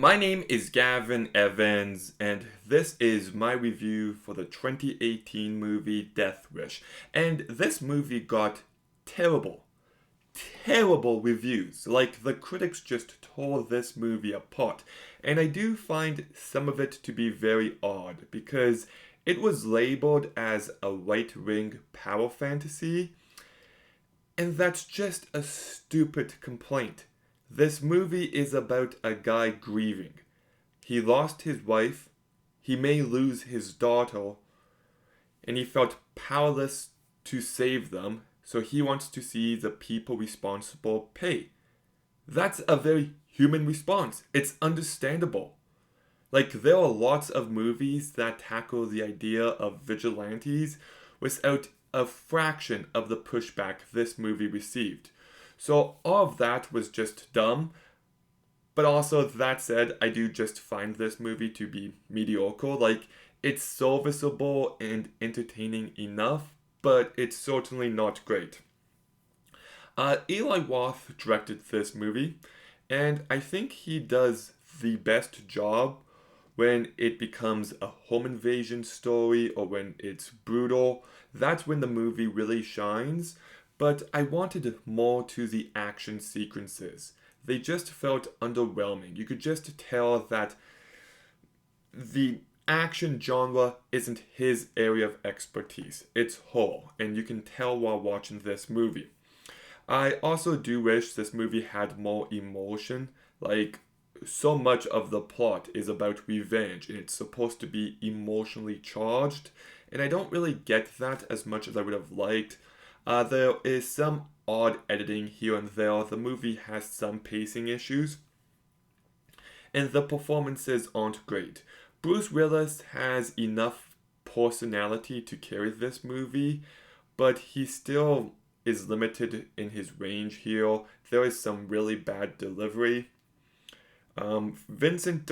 My name is Gavin Evans, and this is my review for the 2018 movie Death Wish. And this movie got terrible, terrible reviews. Like, the critics just tore this movie apart. And I do find some of it to be very odd, because it was labeled as a right-wing power fantasy, and that's just a stupid complaint. This movie is about a guy grieving. He lost his wife, he may lose his daughter, and he felt powerless to save them, so he wants to see the people responsible pay. That's a very human response. It's understandable. Like, there are lots of movies that tackle the idea of vigilantes without a fraction of the pushback this movie received. So all of that was just dumb. But also, that said, I do just find this movie to be mediocre. Like, it's serviceable and entertaining enough, but it's certainly not great. Eli Roth directed this movie, and I think he does the best job when it becomes a home invasion story or when it's brutal. That's when the movie really shines. But I wanted more to the action sequences. They just felt underwhelming. You could just tell that the action genre isn't his area of expertise. It's her, and you can tell while watching this movie. I also do wish this movie had more emotion. Like, so much of the plot is about revenge, and it's supposed to be emotionally charged, and I don't really get that as much as I would have liked. There is some odd editing here and there. The movie has some pacing issues, and the performances aren't great. Bruce Willis has enough personality to carry this movie, but he still is limited in his range here. There is some really bad delivery. Vincent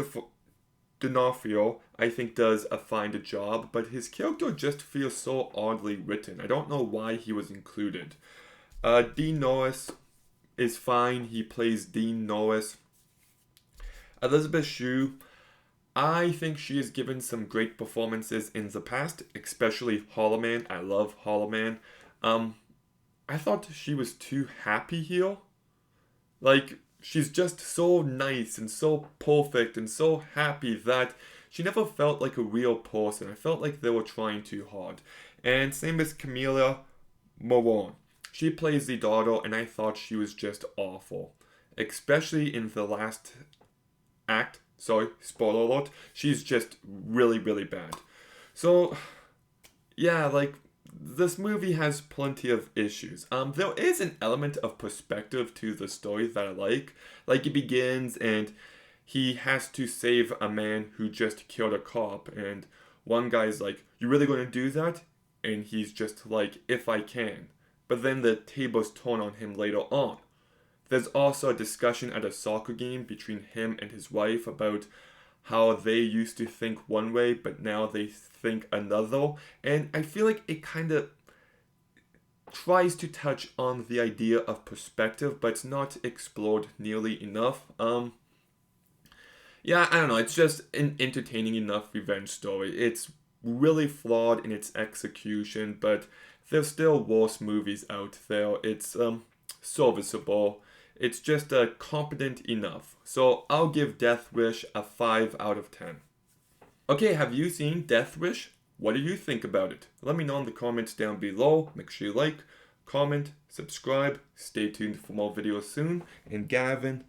D'Onofrio, I think, does a fine job, but his character just feels so oddly written. I don't know why he was included. Dean Norris is fine. He plays Dean Norris. Elizabeth Shue, I think she has given some great performances in the past, especially Hollow Man. I love Hollow Man. I thought she was too happy here. Like, she's just so nice and so perfect and so happy that she never felt like a real person. I felt like they were trying too hard. And same as Camila Morone. She plays the daughter, and I thought she was just awful. Especially in the last act. Sorry, spoiler alert. She's just really, really bad. So, yeah, like, this movie has plenty of issues. There is an element of perspective to the story that I like. Like, it begins and he has to save a man who just killed a cop, and one guy's like, "You really gonna do that?" And he's just like, "If I can." But then the tables turn on him later on. There's also a discussion at a soccer game between him and his wife about how they used to think one way, but now they think another. And I feel like it kind of tries to touch on the idea of perspective, but it's not explored nearly enough. Yeah, I don't know. It's just an entertaining enough revenge story. It's really flawed in its execution, but there's still worse movies out there. It's serviceable. It's just competent enough. So I'll give Death Wish a 5 out of 10. Okay, have you seen Death Wish? What do you think about it? Let me know in the comments down below. Make sure you like, comment, subscribe. Stay tuned for more videos soon. And Gavin,